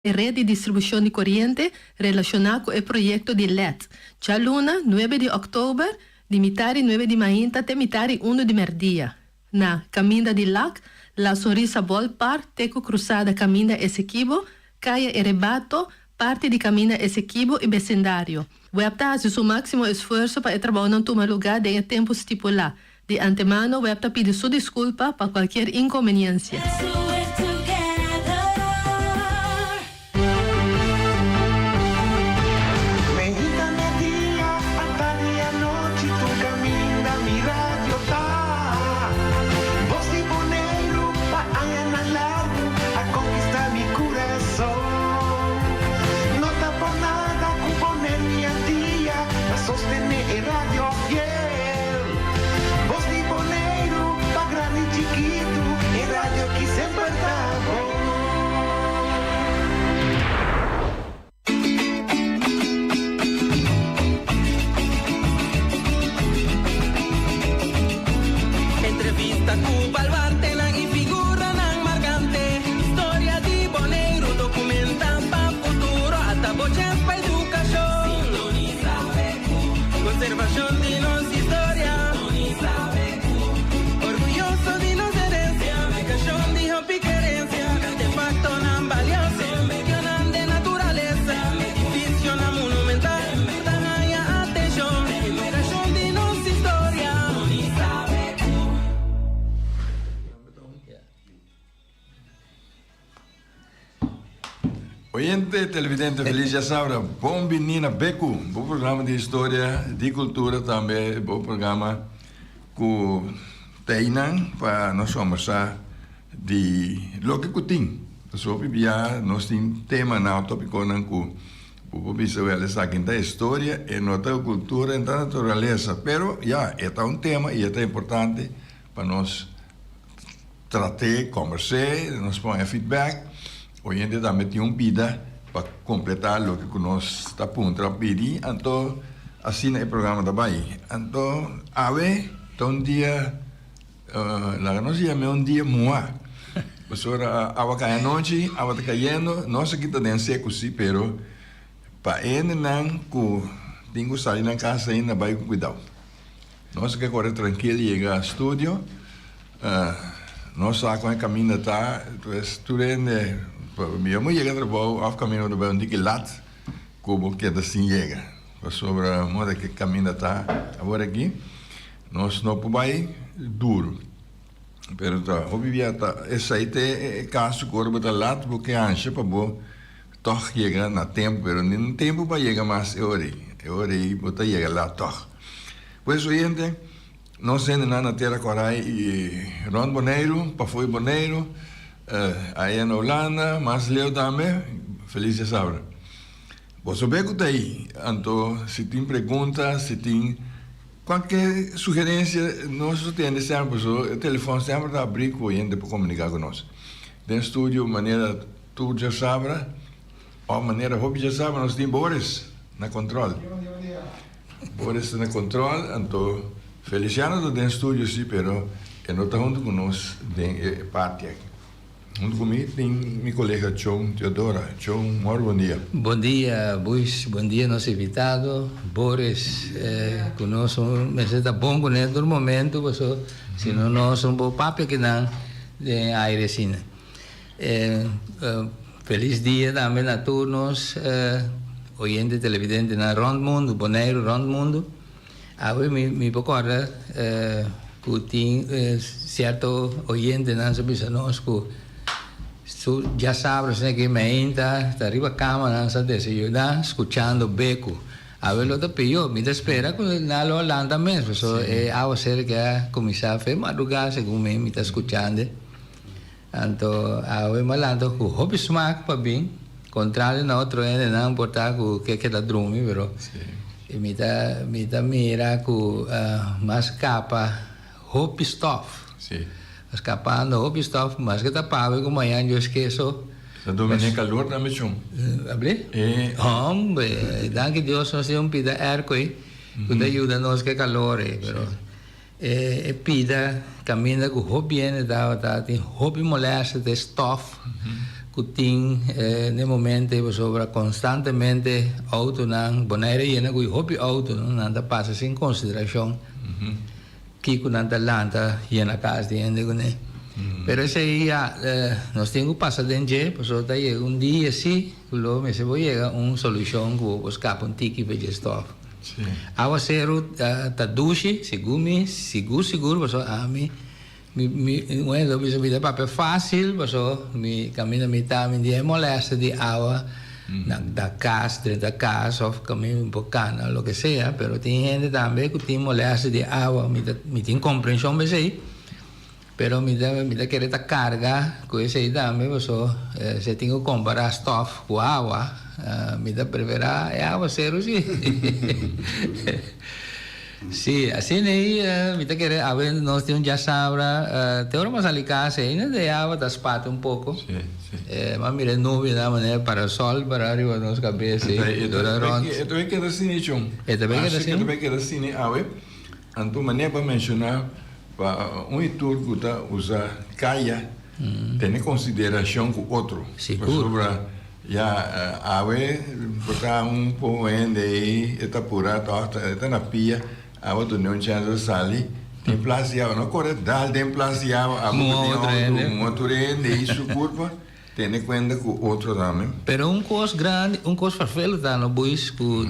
Rede de distribuição de corrente relacionada com o projeto de LED. Já luna, 9 de outubro, de mitad 9 de manhã até mitad 1 de merdia. Na Caminda de Lac, La Sonrisa Ballpark, Teco Cruzada Caminda Essequibo, Caia Erebato, parte de Caminda Essequibo e vecindário. Web faz o máximo esforço para trabalhar em um lugar de tempo estipulado. De antemano, web pedir sua desculpa para qualquer inconveniência. Oyente, televidente, feliz já sabe, bom menina Beco, bom programa de história, de cultura também, bom programa com Teinan para nós conversar de lo que cutim. Sobre via nós tem tema na tópico não com o visual essa quinta história e nota cultura e natureza, pero já é tema e é importante para nós tratar, conversar, nós põe feedback. Hoje em dia também tem pida para completar o que nós está ponto a pedir, então assim é o programa da Bahia. Então, um dia, lá nós chamamos dia moa. Pessoa, água cai à noite, água está caindo, nós aqui está seco sim, pero para ele não que tem que sair na casa ainda vai com cuidado. Nós que correr tranquilo chegar ao estúdio, nós com o caminho tá, então tudo é minha mulher chega trabalho ao caminho do bem que lat como que assim chega sobre a moda que caminho tá agora aqui nós não vai duro pero tá obvia tá essa aí é caso corpo da lat porque ancha para bom toch chega na tempo pero nem tempo para chegar mais é hora aí botar chega lá toch pois gente nós ainda na terra corai e Ron Boneiro para foi Boneiro aí na Holanda, mas Leo também, feliz de saber. Você vê que está aí, então, se tem perguntas, se tem qualquer sugerência, nós temos sempre, o telefone sempre está aberto para o gente para comunicar conosco. Tem estúdio, maneira, tu já sabe, ou maneira, Rob já sabe, nós temos Boris na controle. Boris na controle, então, Feliciano tem estúdio, sim, pero ele não está junto conosco, tem parte aqui. Junto comigo tem minha colega John Teodora. John, bom dia. Bom dia, Bush. Bom dia, nosso invitado. Boris, conosco, mas está bom com ele no momento, porque senão nós somos um papo que não de Airesina. Feliz dia também a todos, oyentes televidentes na Rondo Mundo, Boneiro Rondo Mundo. Agora me recorda que tem certo oyente não sabe se nós já sabes que me entra, está arriba a cama, se está escuchando Beco. A ver, lo te pidió, me espera con el nalo Holanda mesmo. Eso es algo ser que ha comenzado a hacer madrugada, según me está escuchando. Entonces, a ver, malando, que hobby smack para bien, contrario a otro, no importa que la drumi, pero me está mira que más capa, hobby stuff. Sí. Escapando hobby stuff, mas que está pago como amanhã eu esqueço. Está dominando calor na missão. Abre? Hombre, danke Deus nós temos pida arco aí, que ajuda nós que calor, pero pida caminha com hobby né, tem hobby molesta de stuff, kuting ne momento sobre constantemente auto nang Bonaire yena kui hopi auto nanda passa sem consideração que com nanda lanta yena casa de ende gune pero esse ia nós temos passa dentro passou daí dia assim lo me se voi solução que buscar um tiki vegetal awa seru ta dushi seguro passou a mi bueno, mi vida papel fácil, passou mi caminho mi tá mi dia molesta de água da casa, dentro da casa, ou caminho um pouquinho, lo que seja, pero tem gente também que tem molesta de água, mi tem compreensão mas aí, pero mi da querer ta carga, com isso aí também, passou se tem que comparar stuff com água, mi da preferar é água zero sim. Sì, assim aí, me tá querendo, a ver, nós temos já sabra, tem hora mais ali casa, ainda de água da espata um pouco. Sim, sim. Mas mira, nuvem da maneira para o sol, para arriba da nossa cabeça. Eu também quero assim, John. Eu também quero assim, a ver, então maneira para mencionar, para tour que tá usa caia, tem consideração com outro. Seguro. Já, a ver, botar pouco aí, está pura, está na pia. A outra não tinha sali, tem placiado, não corre, dá tem placiado, a outra isso curva, tem conta com outro também. Pero coisa grande, coisa farfelo tá no buis que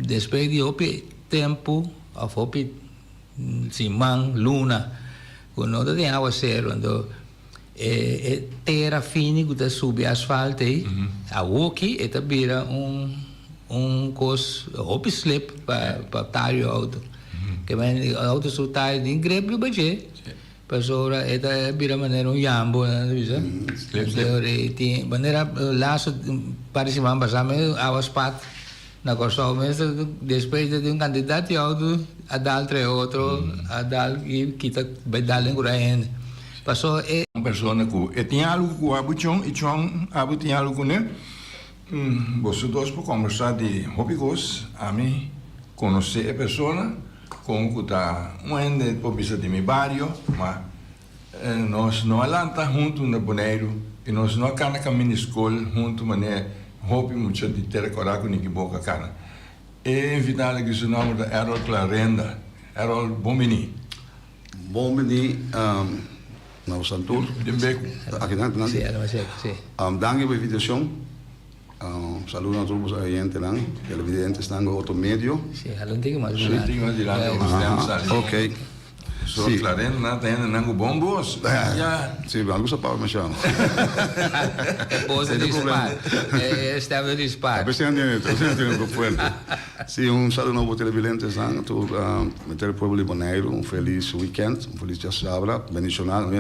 depois de opi tempo, a opi simang luna, quando não tem água zero, então terra fina que tá subi asfalto aí, a oki eta vira coisa opi slip para talho auto. Que vem auto soltar de greve do budget. Pessoa eta vira maneira jambo, né, bisa? Tem maneira laço parece mais basame awas pat na corso mas depois de candidato e auto a dar outro a dar e kita bedal em corrente. Passou uma pessoa que tinha algo com abuchon e chon abu tinha algo né? Você dois para conversar de hobbies, a mim conhecer a pessoa com que tá ende por vista de meu bairro, mas nós não alanta junto na Bonaire e nós não cana caminho escola junto mané hobby muito de ter coragem nem que boca cana. E invitar que o nome da Errol Clarenda, Errol Bombini. Bombini, na Santur. De Beco. Aqui dentro, sim, era mais sim. Danke pela invitação. Saludo a todos os oyentes, televidentes, estão no outro meio. Sim, não tem mais. Sim, tem mais de lá. Ok. Só clarendo, não tem nenhum bombos. Sim, algo só para mexer. Posa de disparo. Estava de disparo. Presidente, fuerte. Sim, saludo a todos os televidentes, meter o povo de Bonaire, feliz weekend, feliz dia sábado, bendicionado.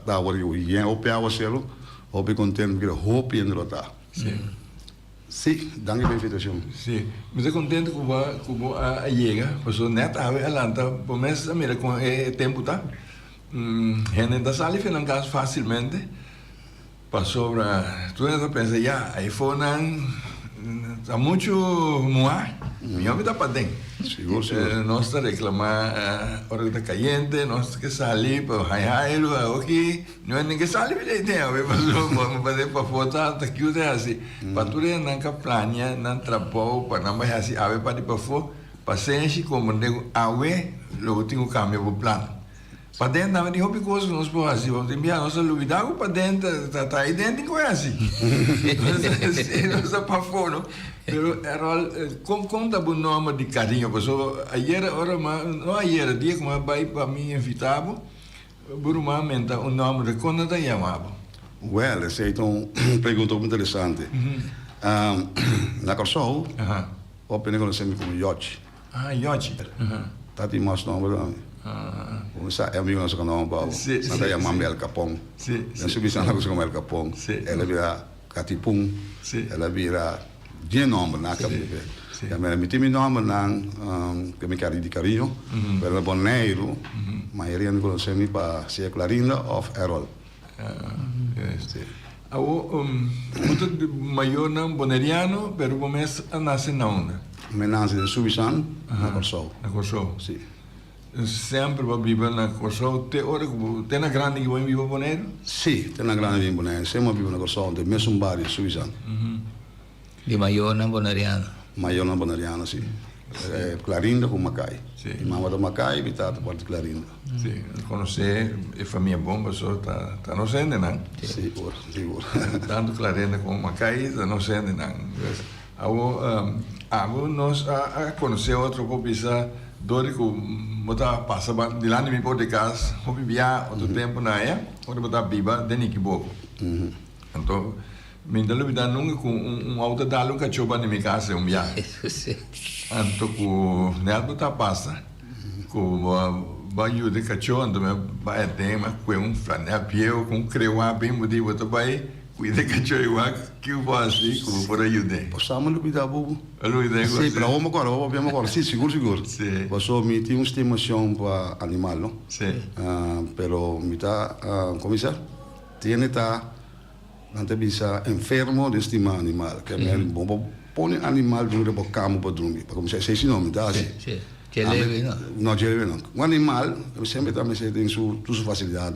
Da hora eu ia ao pé ao céu, hope contente, porque hope ainda não está. Sim. Sim, danke pela invitação. Sim, mas é contente que vou a chega, porque net a Atlanta, por mês a mira com o tempo tá, gente da sala fez um caso facilmente, passou para, tu ainda pensa já, iPhone tá muito moar, minha vida para dentro. Seguro. Nós está reclamar hora que está caliente, nós que sair para raio aqui, não é ninguém sair para aí tem, vamos fazer para foto, tá que o é assim, para tudo não que plania, não trapou, para não vai assim, ave para para foto, paciência como nego ave, logo tem o câmbio o plano. Para dentro não é hobby coisa nós podemos assim, vamos enviar nossa novidade para dentro, tá idêntico é assim, nós para fora. Pero Errol, conta o nome de carinho, pessoal. Ayer, não ayer, dia que eu vai para mim invitado, burumamente o nome de quando te chamava. Well, essa é uma pergunta muito interessante. Na Corsol, o primeiro conhecemos como Yochi. Yochi. Tá tem mais nome também. É amigo nosso que não Paulo. Nada é Mambe El Capão. Eu subi na coisa como El Capão. Ela vira Catipum. Ela vira de nome na cabeça. Eu tenho nome na que me quero de carinho. Pelo Bonaire, mas ele não conhece para ser Clarinda ou Errol. Muito maior não boneriano, pero começa a nascer na onda. Me nasce de Subisan na Corsol. Na Corsol. Sim. sempre va viver na Corsão. Te ora tem na grande que vai viver Bonaire? Sì, tem na grande viver Bonaire. Sempre viver na Corsão, tem mesmo bairro Suíça. Di Maiona Bonariano. Maiona Bonariano, sì. Clarinda com Macai. Sì. E mamma da Macai abitata a parte Clarinda. Sì, conoscer a família bomba só tá não sendo não. Sicuro, sicuro. Tanto Clarinda como Macai tá não sendo não. Agora nós a conhecer outro popisa dori que bota passa de lá no meu podcast, hobby via outro tempo na onde bota biba deni que boco. Então me dá lubida nunca com auto da lunga choba na minha casa via. Então com nela bota passa com vai de cachorro então vai tema com flanel pieu com creuá bem mudi bota vai cuida cachorro igual que o assim com por ajude. Possiamo lubida bobo? Lubida Sì, però abbiamo ancora, sì, sicuro. Sì. Posso mi ti un'estimazione per animale, no? Sì. Però mi dà, come sa, tiene ta non bisa enfermo di stima animale, che mi pone animale dove può campo per dormire, come se si non mi dà sì. Sì. Ce levi, no? No, ce levi no. Un animale sempre ta mi siete in su facilità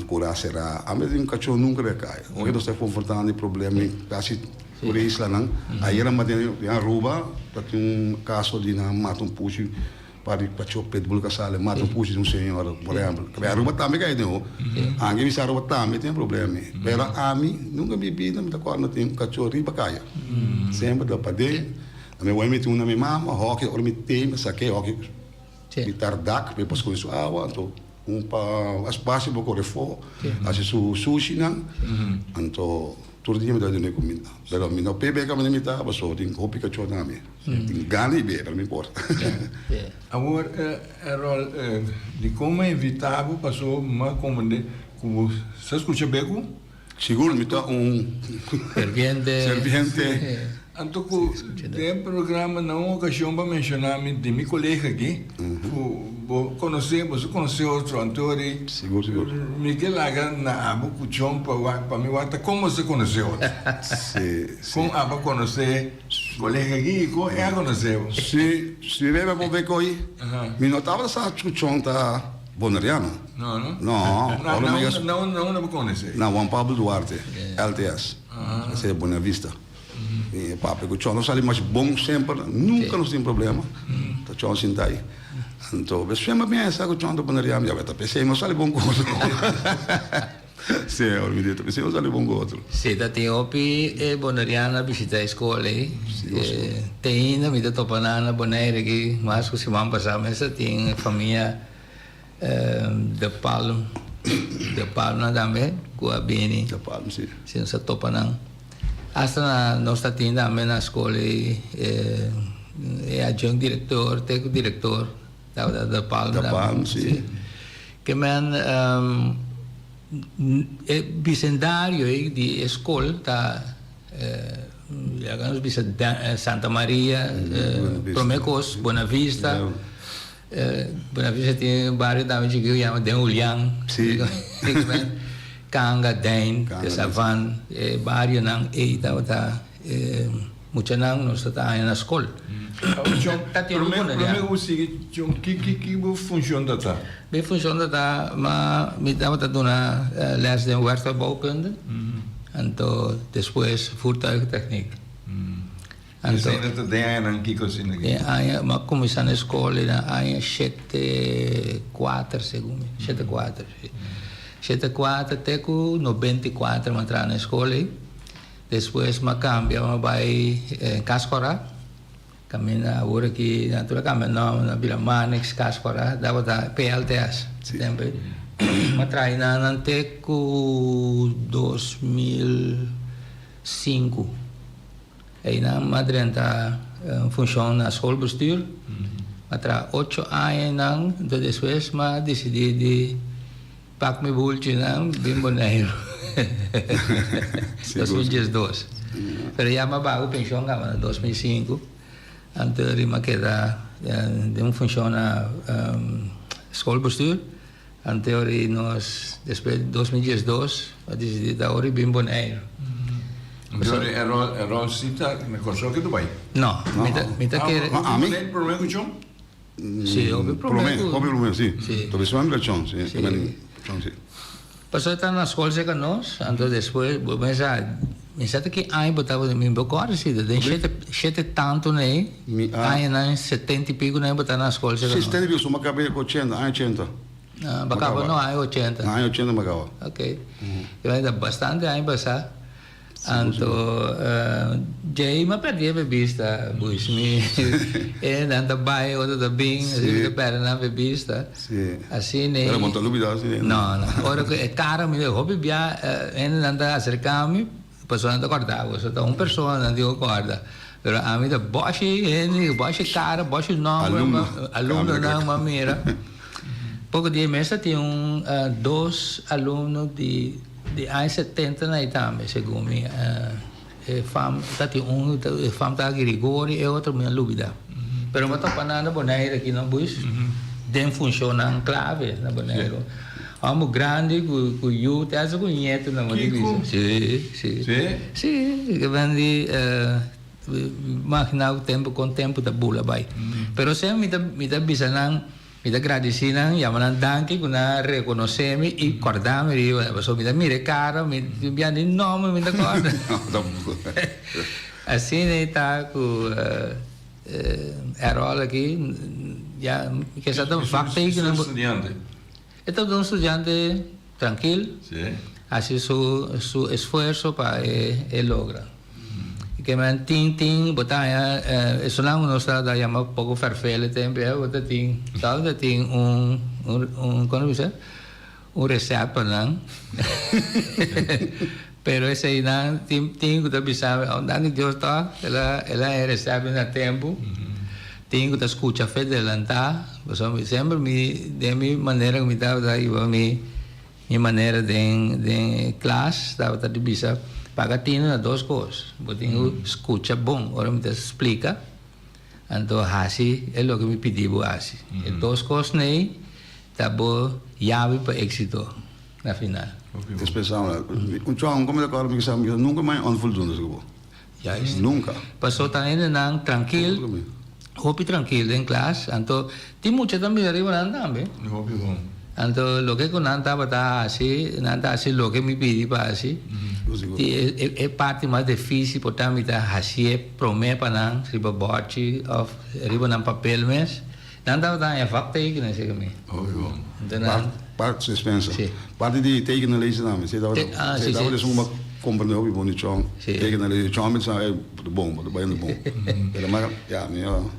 curasera. A me un cachorro nunca recai. Oggi sto confrontando i problemi quasi por isla nang ayer ma ruba perché un caso di na mata un puci pari pacho pitbull casale mata un puci un signor por exemplo che ruba tambe kai no anche mi sa ruba tambe tem problemi però ami nunca mi bida mi da quando tem cachorro riba kaya sempre da pade a me vuoi metti una mia mamma hockey or mi tem sa che hockey mi tardak per posso con su agua to un pa spazio poco refo asi su sushi nang anto tur dia me dá comida. Pero mi no pebe kami nimita baso ting hopi ka chona mi. Ting gani be per mi importa. Agora Errol de como evitava passou uma comande como você escuta beco? Seguro mi ta Serviente. Então tem programa na ocasião para mencionar de meu colega aqui. Você conheceu outro ator e Seguro. Miguel Aga na abo cuchão para me guardar como você conheceu? Sim. Como abo conhecer colega aqui como é conheceu? Se veve por ver coi. Mi notava sa cuchão ta bonariano. Não conhecer. Não, Juan Pablo Duarte, LTS. Esse é Buena Vista. E papo cuchão não sai mais bom sempre, nunca nos tem problema. Tá chão sintai. Então, mas chama bem essa cuchão do bonariano, já vai tá pensei, mas sai bom coisa. Sim, eu me dito, pensei, mas sai bom outro. Se da tem opi bonariana visita a escola tem ainda me dá topanana bonaire que mas que se vão passar mas tem família de Palma também com a Beni de Palma sim se não se topanang hasta na nossa tinda também na escola adjunto diretor técnico diretor da Palma sim que man bicentenário de escola tá Santa Maria, Promecos, Buena Vista. Buena Vista tem bairro também que eu chamo de Uliang. Kanga, Dain, Savan, bairro não tá muito não nós tá aí na escola. Primeiro o seguinte, que funciona tá? Bem funciona tá, mas me dava tá dona les de werktuigbouwkunde. Então, depois, voertuigtechniek. Então, você tem aí que cozinha aqui? Mas comecei na escola, aí 74, segundo. 74. 74 até que 94, eu entrei na escola. Depois, eu cambia, eu vai em Cascora. Caminha agora aqui, naturalmente, na Vila Manex, Cascora, dava da PLTS. Sempre. Eu trabalhei na Anteco 2005. Aí na Madrid funciona na schoolbestuur. Eu trabalhei 8 anos, então depois eu decidi de pagar meu bolso na Bimboneiro. 2012. Mas já me pago pensão em 2005. Então eu queda de funciona schoolbestuur. En teorie nós, depois de 2012, eu decidi dar hora bem boneiro. Então, Errol cita na construção que tu vai? Não, me tá querendo. Tem problema com o chão? Sì, problema, sì. Dove sono anche John, sì. Passò a scuola se conosce, andò después, mi sa che hai botato mi bocor, sì, siete tanto nei, hai 70 pico nei botato a scuola se conosce. Sì, 70 pico, sono macabè con 100. Bacava no, hai 80. Hai 80 macava. Ok. Quindi abbastanza hai passato. Anto Jay ma perdeva vista buis mi e andava bai o da bing e per andava vista assim ne era molto lubido sì no ora che è caro mi hobby via e andava a cercarmi passò andando guardavo sotto un persona dico guarda però a me da Bosch caro Bosch no alunno no ma mira poco di messa tinha dois alunos di anni 70 na Itame, secondo me. Tati fam tagi rigori e outro minha lubida. Pero ma topa na Bonaire aqui no bus, den funciona clave na Bonaire. Amo grande com youth, acho com nieto na Bonaire. Sì, che vendi macchina tempo con tempo da bula bai. Pero sempre mi da bisanan mi da gradecina, chiamano anche con una riconoscemi e guardami, mi da mire caro, mi abbiamo il nome, mi da guarda. Assim ne tá com Erol aqui, já que já tá facto aí que não. Então um estudante tranquilo, assim su esforço para logra. Que man ting botar isso não nos dá já um pouco farfele tempo botar ting como dizer receita não pero esse aí não ting que tá bisava onde Deus tá ela é receita no tempo ting que tá escuta fé de lantar sempre de minha maneira que me dá daí minha maneira de classe dá de bisava Pagatino duas coisas. Botinho escuta bom, agora me explica. Então, assim, é o que me pediu assim. E duas coisas nem, tá bom, chave para êxito na final. Especial, João, como é que eu me nunca mais onvoldoende geworden. Nunca. Passou também não tranquilo, hopi tranquilo em classe. Então, tem muito também arriba também. Hopi bom. Então, lo que não estava assim, lo que me pediu para assim. É parte mais difícil, portanto, está assim, promessa para não, se bote, ou riba não papel mesmo. Não estava é facto aí que não sei como. Então, parte suspensa. Parte de tekenen lezen namen. Ze dat dus uma compreendeu o bonichão. Tekenen lezen chão, mas é bom, bem bom.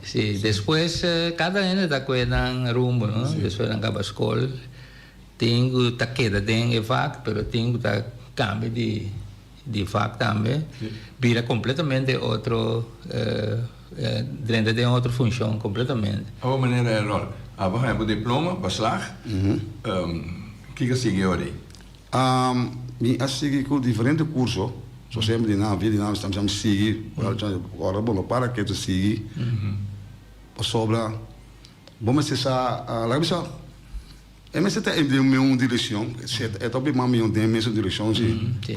Sim, depois cada ano está com um rumo, não? Depois acaba a escola. Tenho tá queda tem fac, pero tenho tá cambio de fac também. Vira completamente outro dentro de outra função completamente. Oh, meneer Errol, we hebben diploma, beslag. Que sigue hoje? Eu sigo com diferentes cursos. Só sempre de nave, estamos seguir. Agora, bom, para que tu siga. Sobra, vamos acessar lá mas está em uma direção, é também uma direção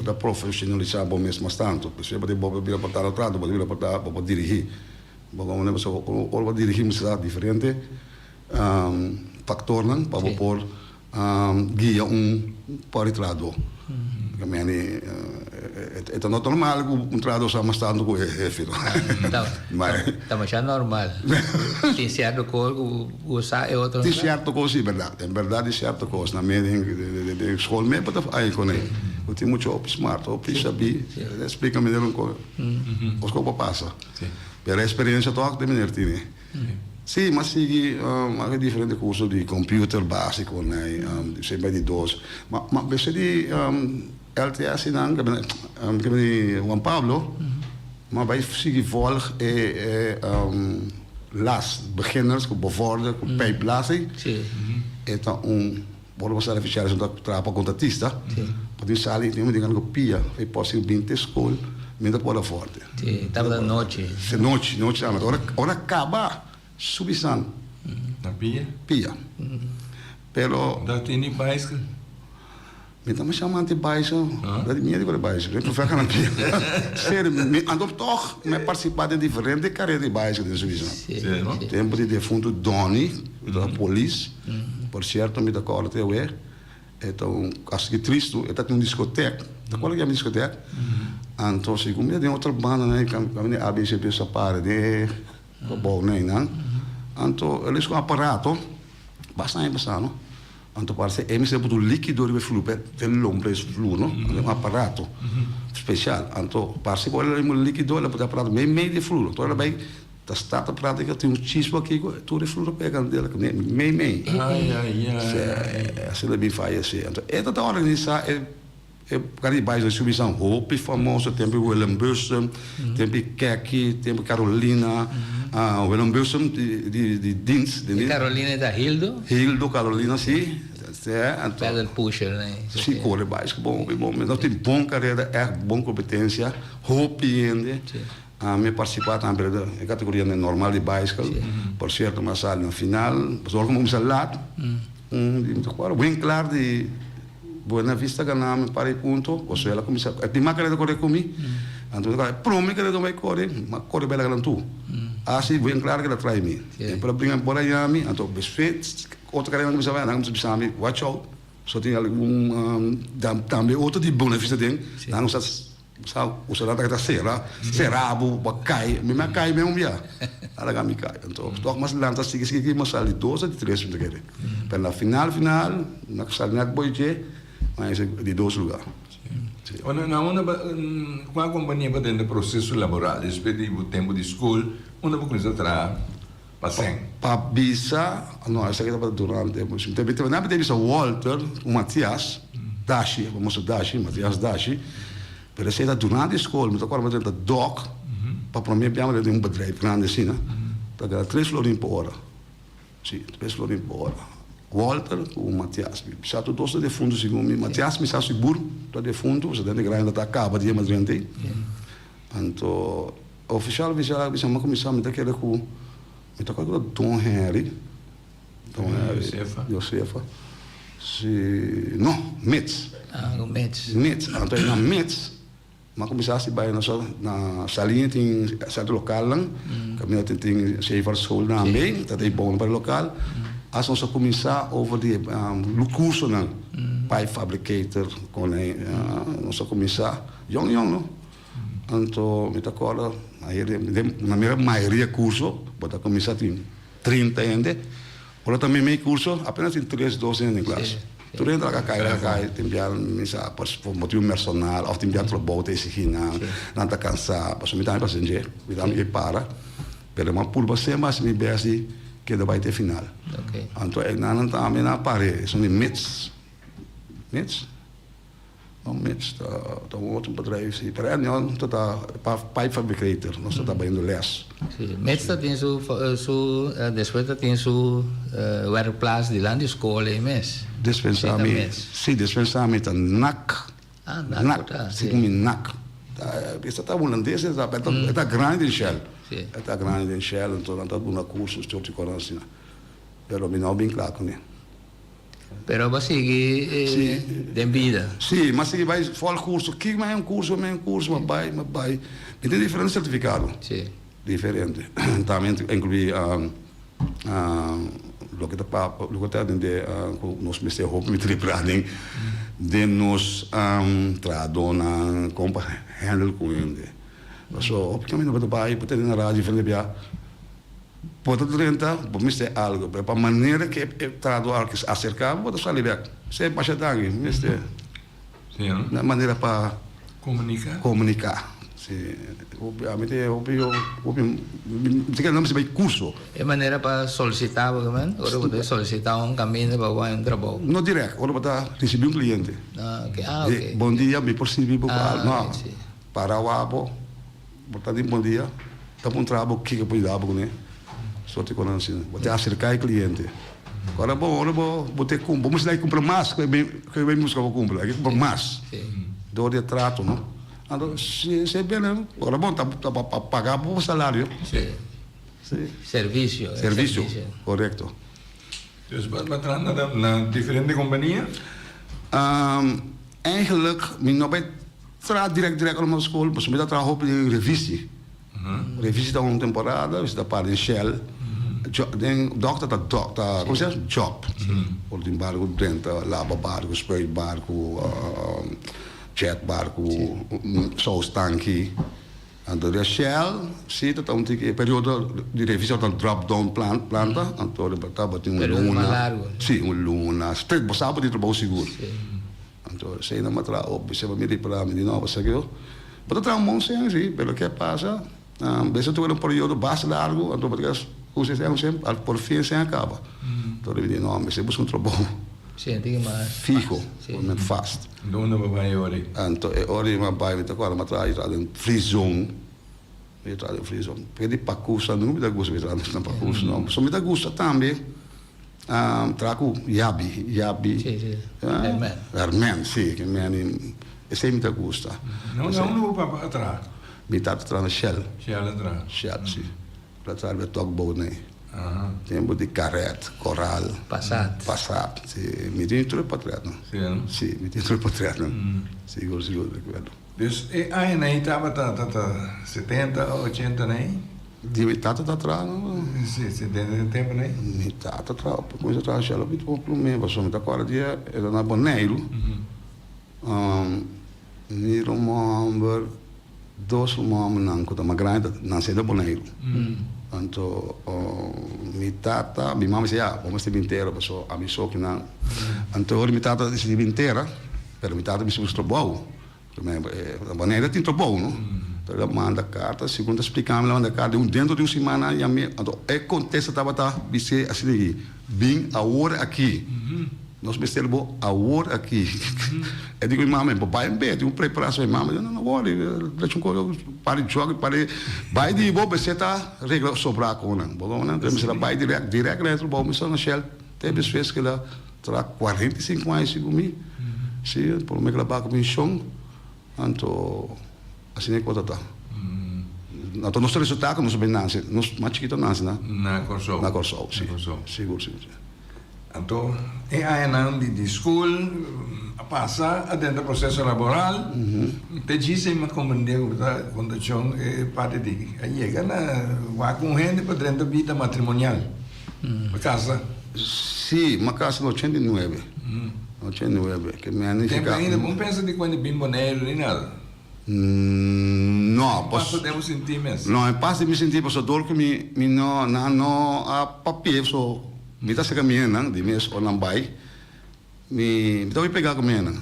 para profissionalizar bom mesmo tanto, porque você pode vir para o trato, pode vir para dirigir, pode dirigir uma diferente factor não para pôr guia para o trato. É normal que trato sama tanto com filho. Mas é normal. Tem certo coisa que usar é outro. Tem certo coisa, é verdade. Em verdade, é certo coisa. Na minha escola, me pode fazer com ele. Eu tenho muito smart, eu saber, explica-me uma coisa. Os coisas passam. Pela experiência toda que eu tenho. Sim, mas sigo diferentes cursos de computer básico, né? Sempre de dois. Mas você de LTS não, que é Juan Pablo, mas vai seguir volg las beginners com bevorderen, com pijpblazen. Então pode você oficiar isso para contratista. Pode sair tem uma dica com pia, é possível vir ter escola, ainda pode forte. Sim, estava da noite. Noite, agora acaba subissão. Na pia? Pia. Pero da tem básica. Me também chamam de baixo, da minha de baixo, eu prefiro que não tenha. Sério, ando toch, me participar de diferentes carreiras de baixo de Suíça. Tempo de defunto Doni, da polícia, por certo, me da corte eu é. Então, acho que triste, eu tenho uma discoteca, qual é a minha discoteca? Então, segundo eu tenho outra banda, né, que a ABCP essa parte de bom, né, então, eles com aparato, bastante passando. Então, parece que eles têm um líquido de fluo, tem lombre fluo, não? Um aparato especial. Então, parece que ele tem um líquido, ele pode aparato meio de fluo. Então, ele vai, está a prática, tem um chispo aqui, tudo de fluo pegando dele, meio. Assim, ele bem faz assim. Então, esta da organizar, cada bairro de submissão, Hope, famoso, tem o Willem Bussum, tem o Keki, tem o Carolina, Willem Bussum de Dienst. De Carolina da Hildo? Hildo, Carolina, sim. Pedal pusher, né? Sim, corre baixo, bom. Então tem boa carreira, boa competência, Hope ainda. Me participar também da categoria normal de bicycle, por certo, mas na final, só como um lado, bem claro de Buena Vista ganhamos para o ponto, ou seja, ela começou a ter uma carreira correr comigo, então ela promete que ela vai correr, mas corre bem ela tu, assim bem claro que ela traz mim, para brincar por aí a mim, então besfeito, outra carreira começou a ver, começou a me watch out, só tem algum também outro de Buena Vista tem, não sei o celular está serabo, bacai, me cai mesmo já, ela me cai, então estou mais lenta seguir mas ali 12 de 3 não quer, para na final na salinha de boite mas de 2 lugares. Com a companhia para dentro do processo laboral, respectivo tempo de escola, onde você começou a trabalhar? Para Bisa, não, essa aqui estava durante, também teve o Walter, o Matias, Dashi, o famoso Dashi, Matias Dashi, pero se durante a escola, mas agora dentro da DOC, para mim, eu tenho bedrijf grande assim, né? Então, 3 florins por hora. Sim, 3 florins por hora. Walter com o Matias. Já tu dois de fundo, segundo mim. Matias me está seguro, está de fundo, você tem que grande da acaba de mais grande. Então, oficial, me começou a querer com, me tocou com o Tom Henry. Josefa. Não, Metz. O Metz. Então, na Metz, mas começar a se bair na salinha, tem certo local lá, caminho tem Safer Soul também, tem bom para o local. As nós começar over o curso não, pai fabricator, com nós começar, young não. Então, me tocou na minha maioria curso, bota começar tem 30 ainda, ou também meio curso, apenas tem 3, 12 anos em classe. Tu entra cá, tem enviar por motivo personal, ou tem enviar para o bote esse aqui, não está cansado, para me dar passenger, me dá me para, pelo uma pulpa sempre mas me vê assim que vai ter final. Então não está a minha parede, são de Metz, tá um outro bedrijf, sim, para não tá pipe fabricator, nós está trabalhando les. Metz tem depois tem sua workplace de lá de escola, Metz. Dispensamento NAC. Segundo NAC. Isso está holandês, está grande em Shell. Está grande em Shell, então está dando cursos de coragem. Pero me não bem claro, né? Pero você sigue de vida. Sim, mas se vai fora curso, que mais um curso, mas vai. E tem diferentes certificados. Sim. Diferente. Também inclui lo que está dentro nos meses de tripraning, de nos tradona compa handle com ele. So, optimamente vai vai pode na rádio frente bia. Pode tentar, vamos ter algo, para maneira que trado algo acercar, pode sair bem. Se baixa daqui, mister. Sim. Na maneira para comunicar. Obviamente, não se vai curso. É maneira para solicitar, agora você solicitar caminho para um trabalho. Não direto, agora para receber cliente. Ok. Bom dia, me possível não. Para o abo, portanto, bom dia. Tá bom trabalho que pode dar, né? Só te conhece, vou te acercar o cliente. Agora vou ter como, vamos lá comprar mais, que vem buscar o comprar, aqui comprar mais. Dou de trato, não? Então, se bem, agora bom, tá para pagar o salário. Sim. Serviço, correto. Então, vai trabalhar na diferente companhia? Eigenlijk, ik ben direct allemaal school, maar ik ben op de revisie. Revisie dan een temporada, dus dat paar in Shell. Dokter, hoe zeg je? Job. Voor die barco, dentro, lavabarco, spuitbarco, jetbarco, saustanki. En de Shell ziet het om die periode, die revisie dan drop-down planta, en toen de bataba in luna. Sim, luna. Street bosaba die trouwens seguro. Então, sei na matra op, se vai me para mim de novo, sabe? Mas tá um bom senso, sim, pelo que passa. Bem, tu é período bastante largo, então porque o sistema sempre, por fim, se acaba. Então, ele diz, não, mas se busca trabalho. Sim, tem mais. Fico, muito fast. Onde vai hoje? Então, hoje vai vai me tocar, mas traz em free zone. Me traz em free zone. Porque de pacusa não me dá gosto de traz na pacusa, não. Só me dá gosto também. Trago Yabi. Sì. Armen, sì, che mi è sempre gusta. Non va atrás. Mi sta atrás Shell. Shell atrás. Shell, sì. Atrás del tugboat, né? Tempo di Carret, Coral. Passat, sì. Mi tiene troppo patriotto. Sì, mi tiene troppo patriotto. Sicuro di quello. Dus aí estava 70, 80, né? Diventato da trano? Sì, dentro tempo, né? Diventato troppo, come se trasce la vita per me, ma sono d'accordo di era una Boneiro. Ni romamber dos romamber nanco, ma grande non sei da Boneiro. Anto mi tata, mi mamma diceva, come stai intero, perché a mi so che non. Anto ora mi tata si intera, per mi tata mi si troppo. La Boneiro è troppo, no? Ela manda carta, segundo explicamos, ela manda carta dentro de uma semana e a minha, então é contesta estava assim assim, bem a hora aqui, nós bestemos a hora aqui, eu digo mamãe, papai é bem, tem preparação, mamãe, não vale, deixa para de jogo, para vai de boa, você tá regra sobrar com não, bom não, temos ela vai direto dentro, bom, mas na Shell, teve vezes que ela terá 45 anos comigo, sim, por meio que ela vai com chão, então assim é coisa tá. Então nosso resultado nós bem nasce, nós mais chiquito nasce, né? Na Corsol, sim. Seguro. Então, é aí na de escola, passa dentro do processo laboral, te dizem mas compreendeu a condição é parte de aí chega na vai com gente para dentro da vida matrimonial. A casa? Sim, uma casa no 89. 89, que me han fica. Ainda não pensa de quando bem Boneiro nem nada. No, podemos sentir mesmo. No, passa me sentir porque dor que me não a papel só me tá se caminhando de mês ou não vai me tô pegar caminhando.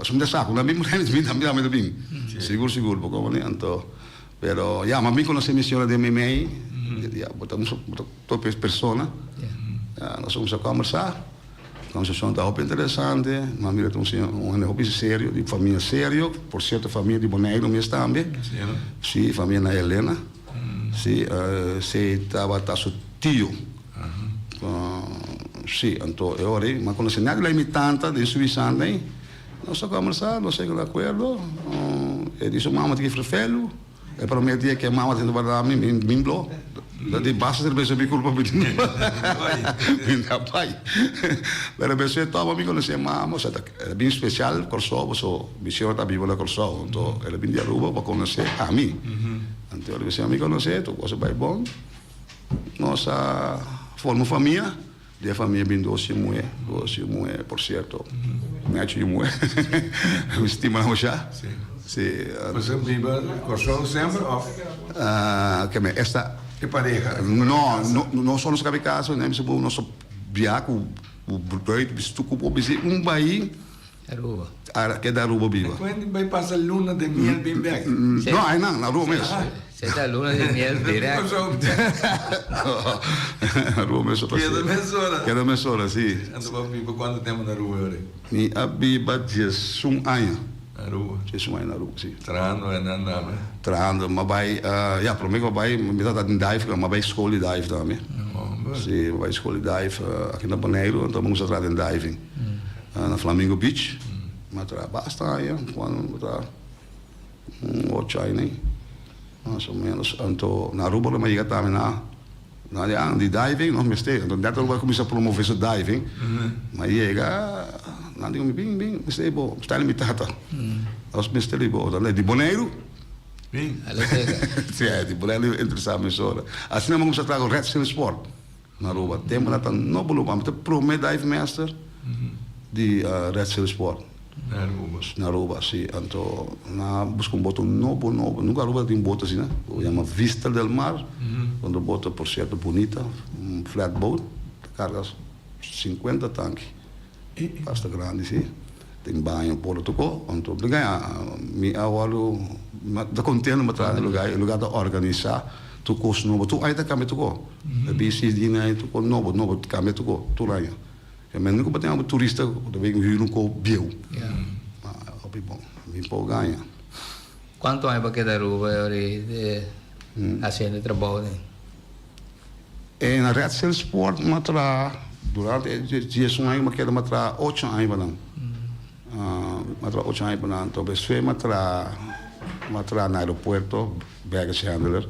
Só me saco, não me me bem. Seguro porque então, pero ya mami conoce misión de MMA, ya botamos todas pessoas, nós vamos a conversar. Então, são da roupa interessante, mas mira, tem um hobby sério, de família sério, por certo, família de Boneiro mesmo também. Sim, família na Helena. Sim, se estava seu tio. Sim, então, eu orei, mas quando se nada lá imitante, de Suíça, nós só conversar, nós chegamos de acordo. Ele disse, mamãe, tem que frufelo. Eu prometi que a mamãe tem que guardar me blog. Jadi bahasa saya bisa bikin lupa begini. Minta pai. Pero besok itu apa bikin nasi mama, saya lebih spesial Korsol, so bisa orang tapi boleh Korsol, untuk lebih dia rubah, bakal nasi kami. Nanti orang bisa kami nasi itu, cosa baik bom, nossa forma família, dia família bem doce mulher, por certo, me acho de mulher, estima não já. Sim. Você vive Korsol sempre? Que me esta que pareja? Não só nos casos, né? Mas nosso biaco, o bruto, bicho cupo, bicho baí. Aruba. Que da Aruba viva. Quando vai passar luna de miel bem bem? Não, aí não, na Aruba mesmo. Você dá luna de miel direto. Aruba mesmo. Queda mesora, sim. Então, viva quanto tempo na Aruba agora? Mi abiba dias anos. Aruba. Jesumai na Aruba, sim. Trando é nada, né? Trando, mas vai, para mim vai, me dá em dive, mas vai escola de dive também. Sim, vai escola de dive aqui na Boneiro, então vamos atrás de diving. Na Flamingo Beach, mas basta aí, quando tá 8 anos, né? Mais ou menos. Então, na Aruba não me chega também na de diving, nós me estamos. Então, dentro vai começar a promover esse diving, mas chega nanti kami bing, mesti ibu, mesti limitata. Harus mesti ibu, dan di Bonaire. Sì, di Bonaire interessante misura. Assim não vamos tratar o Red Seal Sport. Na Aruba, tempo na tan nobolo, mas pro dive master di Red Seal Sport. Na Aruba, sì, anto na busco boto novo, nunca Aruba tem boto assim, né? O chama Vista del Mar, quando boto por certo bonita, flatboat, cargas 50 tanques. Basta grande, sì. Tem banho por tuko, anto ganha mi awalo da contendo matra lugar da organizar tu kos novo tu aí da kame tuko. BC dina aí tuko novo kame tuko tu lá. E men nunca bateu um turista da vem vir um co biu. Opi bom, mi po ganha. Quanto hai para da Aruba haciendo trabalho? E na Red Seal Sport matra durante dias um ano que matra 8 anos não. Matra 8 anos não, então foi matra no aeroporto, baggage handler.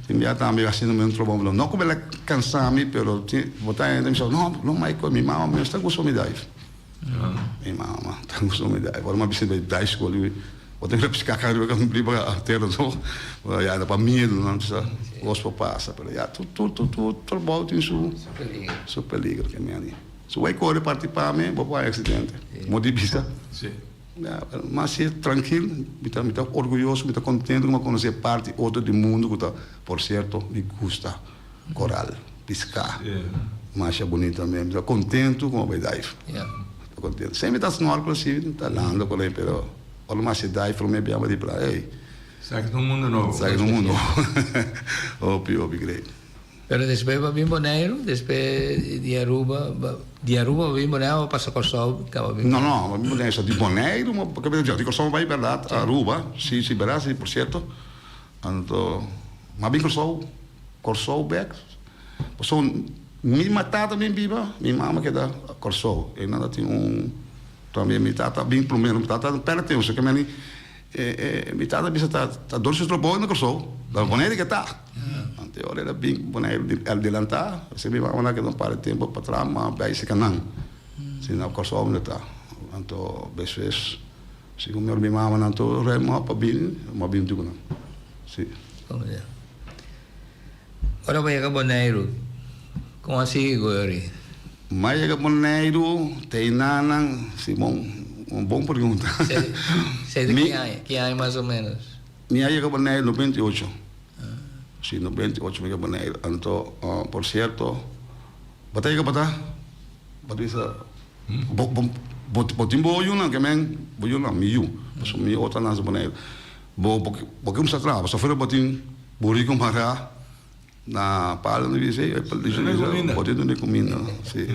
Tinha também assim no meu trabalho, não como ela cansame, pero botar ainda me falou, não mais com minha mama, está com some dive. Minha mama, está com some dive. Agora uma visita da escola, vou ter que pescar carro que me briga a terra só. Já dá para medo, não precisa. Gosto passa, pero já tu trabalho tem super liga que me ani. Se vai correr participar me, vou para acidente. Modibisa. Sim. Mas se tranquilo, me tá orgulhoso, me tá contente de conhecer parte outra do mundo que tá, por certo, me gusta coral, pescar, mas é bonita mesmo, tá contente com a dive. Tá contente. Sempre tá snorkel assim, tá lando por aí, pero olha mais se dive, para mim bem de para ei. Sai no mundo novo. Sai no mundo. Opi great. Pero después va bien Bonaire, después de Aruba bien Bonaire passa Kosovo, No, Bonaire só de Bonaire, porque de Kosovo vai para Aruba, sim, Brasil, por certo. Então, mas bem Kosovo back. Então, minha tata bem viva, minha mama que da Kosovo, e nada tem também minha tata bem primeiro, minha tata perto isso que me minha tata bisa tá dois trabalhos no Kosovo, da Bonaire que tá. Ora era bem Bonaire adelantar, se me vai mandar que não para tempo para trás, mas vai se canang. Se não Kosovo não tá. Então, vezes se o meu irmão mama não tô remo para bem tu não. Sim. Ora vai a Bonaire. Como assim, Gori? Mas a Bonaire tem nanang, Simão, bom pergunta. Sei de que ano mais ou menos? Minha chega a Bonaire 98. Sim, 98 mega Bonaire. Então, por certo, batei que batá, isso, botim boiu não, que men boiu não, miu, mas miu outra nas Bonaire. Porque um satrava, só foi botim burico mará na palha no visei, botim não comida. Sim,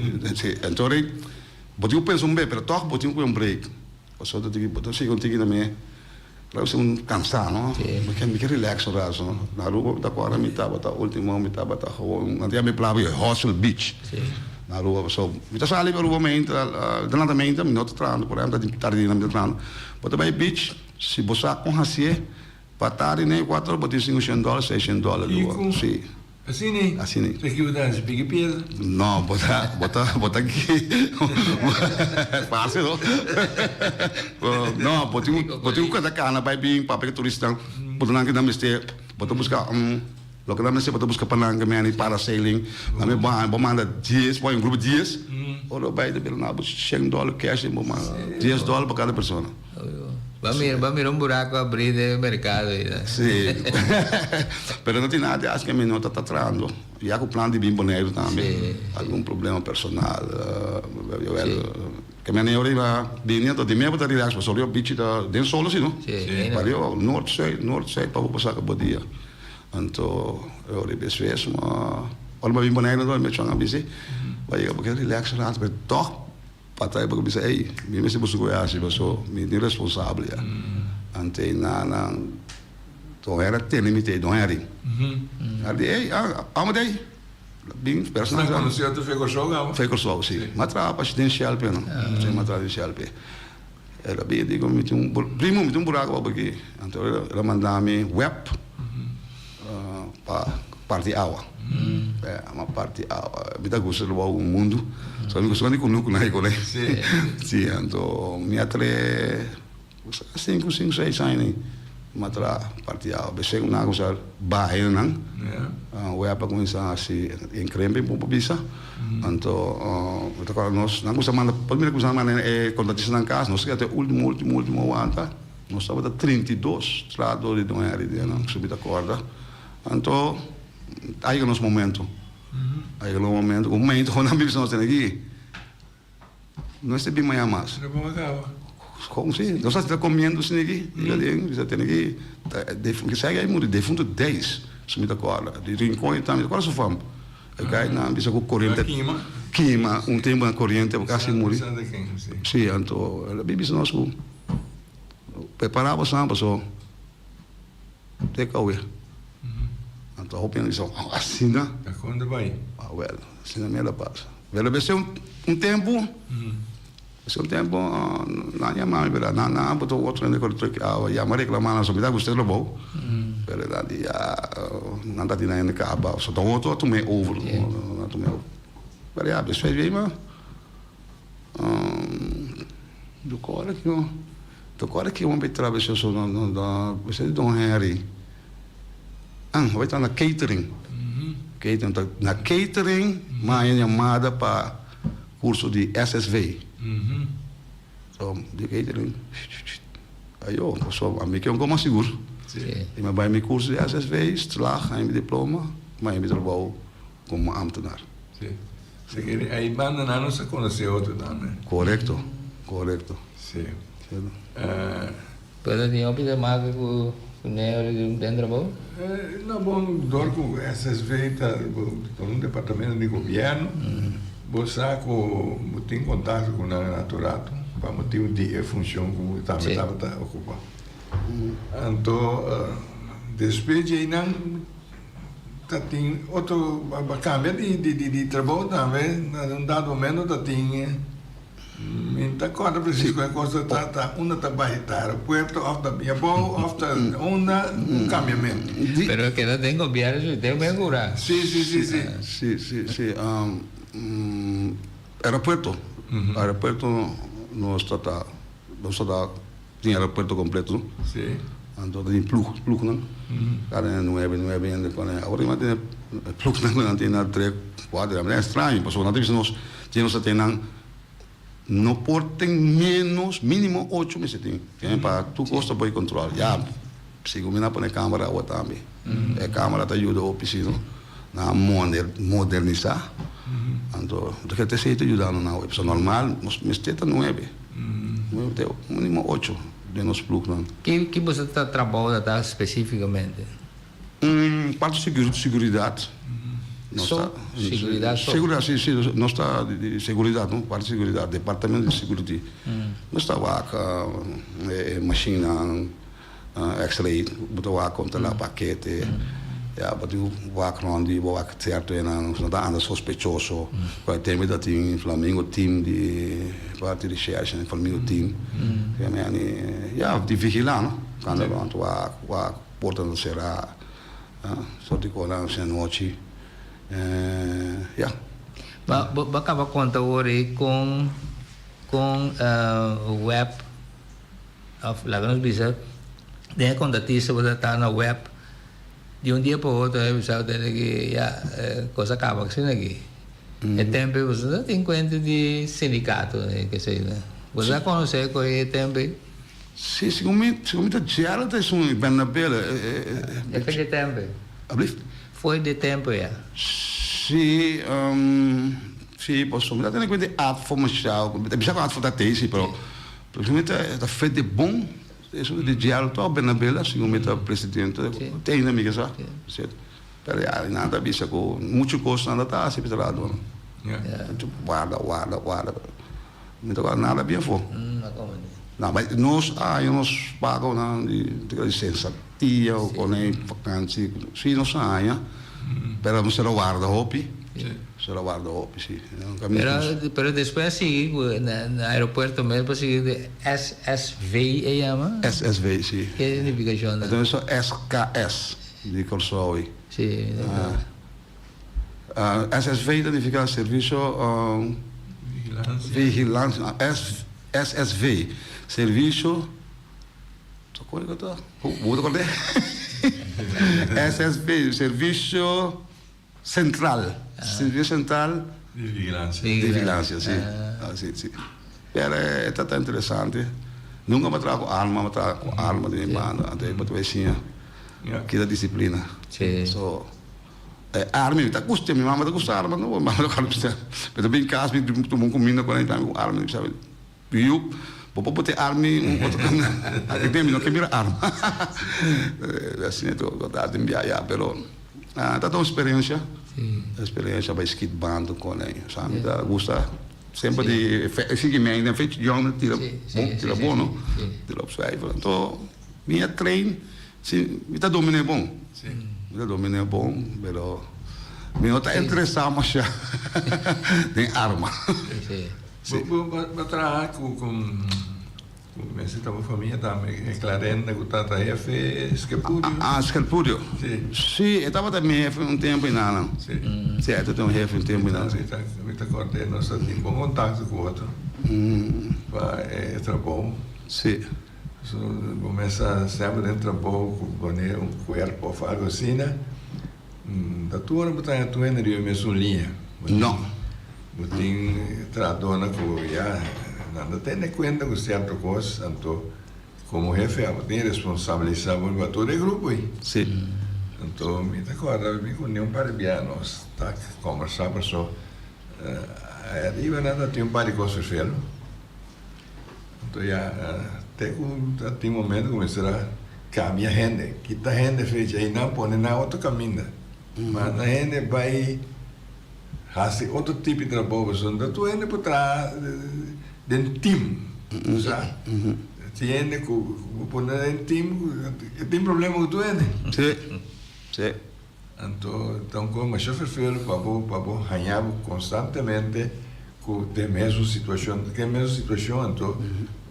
então botim penso bem, pero toque botim com break. Só de que botim se contigo na minha. Claro, se cansar, no? Perché mi relax un raso, no? Na Aruba da qua mi tava ta ultimo mi tava ta gewoon, want ja mi plavi Hostel Beach. Na Aruba so, mi ta sali per Aruba mente, danadamente mi not trano, por exemplo, di tardina mi trano. Poi vai beach, si bossa con hasie, patari nei 4 botti $500, $600 sì. Assim? Assim. Você que botar esse pique pedra? Não, botar aqui. Fácil, não? Não, botar um cada cana, vai vir para turista, botar na que dá meste, botar buscar lo que dá meste, botar buscar pananga, meni parasailing, na me bom manda dias, põe um grupo dias, ou vai de pelo nabo $100 cash, bom manda $10 para cada pessoa. Vamos um buraco abrir do mercado. Sim. Pero não tem nada, acho que a minha nota está trando. E há o plano de Bonaire também. Algum problema personal. Que a minha neura vai vir, então de meia para relax, mas só o bicho da dentro solo, assim, não? Sim. Valeu, norte-sul, para o passar com o dia. Então, eu rebeço isso, mas olha para Bonaire, não me chama a bici. Vai chegar porque relax, mas toch. Patai porque bisa mi mesti busu go asi baso mi di responsabile ante na to era te limite don eri ali amadei bem personal quando se tu fez Kosovo sì ma tra presidenzial peno c'è ma presidenzial pe era bem digo mi un primo mi un buraco perché ante era mandami web pa parti awa uma parte me dá gosto de o mundo só me gosto de conhecer sim então minha tre 5, 6 anos mas tra parte bem na coisa bairro não o é para começar assim em creme por bisa então agora nós não coisa manda primeira coisa manda é quando diz na casa nós até último anta nós estava da 32 trado de não era de não subir da corda então aí nos momentos aí no momento quando amigos nós temos aqui nós temos bem mais como se nós estamos comendo assim aqui já tem aqui que segue aí muito defunto 10 subir da corda de rincão também qual é a fama cai na bisa com corrente queima tempo na corrente quase morre sim então ela bebia nós preparava samba só take away então eu penso assim né quando vai well assim na minha passa vai ser tempo esse tempo na minha mãe vera na botou outro né que já me reclamava sobre da gostei do bom verdade nada de nada que acaba só então outro me over não me variável isso aí mas do cora que vamos atravessar só na você Dom Henry vai estar na catering na catering mas é chamada para curso de SSV então de catering aí eu sou amigo como seguro e mas vai me curso de SSV slag aí me diploma mas me trabalho como ambtenaar aí banda não se conheceu outro também correto sim Pero tinha opção mais com Neo dentro bom? Não, bom, dor com SSV com um departamento de governo, você tem contato com o naturato para motivo de função que também estava ocupado. Então, depois de não tem outro cambio de trabalho também, num dado momento tem então, quando preciso é coisa tá uma tá baixar, puerto of the Biabo of the onda cambiamento. Pero que não tem governo, tem que curar. Sim. Aeroporto não está tinha aeroporto completo. Sim. Então tem plug não. Cara não é bem ainda quando agora mas tem plug não tem na 3, 4, é estranho, porque nós temos até não portem mínimo 8 meses tem para tu custa para controlar já se combina para a câmera ou também a câmera te ajuda o piscino na modernizar então do que te sei te ajudando na web normal mas teta 9 mínimo 8 de nos plug não que você está trabalhando especificamente parte de seguridade seguridade sim, não está de seguridade, não parte de seguridade, departamento de segurança. Não está vaca, máquina, X-ray, botou vaca contra lá paquete, botou vaca onde vaca certo não está anda sospechoso, vai ter medo de Flamengo team de parte de research, Flamengo team, de vigilar, não? Quando a porta não será, só de colar sem noite. Acaba conta hoje com web lá nos bisa de conta tisa você está na web de dia para outro você tem que coisa acaba assim aqui é tempo você não tem conta de sindicato que sei né você conhece com o tempo sim segundo diário tem um bem na pele é de tempo foi de tempo Sì, posso me dar conta de formação, bisa com a tese, però praticamente é feito bom, isso de diálogo todo bem na bela, segundo o presidente, tem ainda amiga já, certo? Pero nada bisa com muito custo nada tá se pesado, guarda, então nada bem for. Não, mas nós pagamos de licença, tia ou com vacância, sim nós pero não será guarda hopi sim pero depois assim no aeroporto mesmo assim SSV chama SSV sim que significa então isso SKS de Corsoi sim SSV significa Servicio Vigilancia. SSV, Servicio. SSV, Servicio Central. Servicio Central di Vigilancia. Di Vigilancia, sì. Sì, sì. È stato interessante. Nunca mi trago arma, mi trago arma di mano, até para tu sim, que da disciplina. Sì. So, arma, mi ta gusta, mi mamma ta gusta arma, no, ma lo calmo sta. Per bem caso, mi tu mon combina com arma, sabe? Più, popo poter armi, un po' anche te mi non che mira arma. Assim, tu guarda in via, però è stata un'esperienza. Esperienza bij skitbaan con lei, sabe? Da gusta. Sempre di seguimento, feito de homem tira buono, tira opschrijven. Então, minha treino, sim, me tá dominando bom. Sim. Me tá dominando bom, pero me não tá interessado mais já. Tem arma. Sim. Vou trabalhar com Messi estava família também, é Clarenda, que está aí, Scalpurio. Scalpurio? Sim. Sim, eu estava também tempo em Nana. Sim. Certo, eu tenho um tempo em Nana. Eu te acordei, nós temos bom contato com o outro. É trabalho. Sim. Começa sempre dentro do trabalho, com um corpo, algo assim, né? Da tua hora, botar a tua energia mesmo linha. Não. Botem tradona com já. Não tem conta com certa coisa, então, como chefe, tem responsabilidade por todo o grupo aí. Sim. Então, me acorda, me conhece um par de bianos, tá? Conversar para só. Arriba nada tem um par de coisas feias. Então, já tem momento começar a cambiar a gente, que tá gente feita aí não põe na outro caminho, mas a gente vai fazer outro tipo de trabalho, então tu ainda por trás del team, sabe? Tiene que poner en team, tem problema com tu, né? Sim, sim. Então como eu prefiro para ganhar constantemente com a mesma situação, então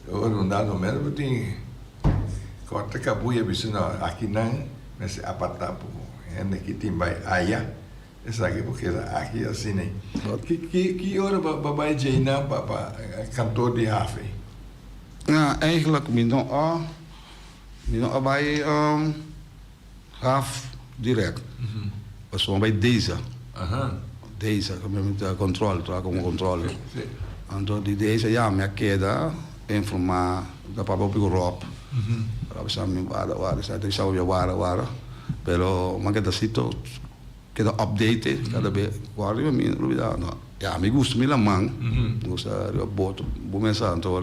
eu não dá no mesmo tem corta cabuia, não, aqui não, mas apartar por gente que tem vai aí. Sabe, porque aqui assim, né? Que hora vai ir para cantor de Hafe? Eigenlijk, we doen bij Haf direct. We zijn bij deze. Deze, met controle, tragen controle. En door die deze, ja, me queda informar, da para o pico rop. Para saber me vara, sabe, sabe vara. Pero, mas que da sito queda update, cada vez guarda me no. Ja, me gusta me la man. Gusta o boto, bom mensagem, então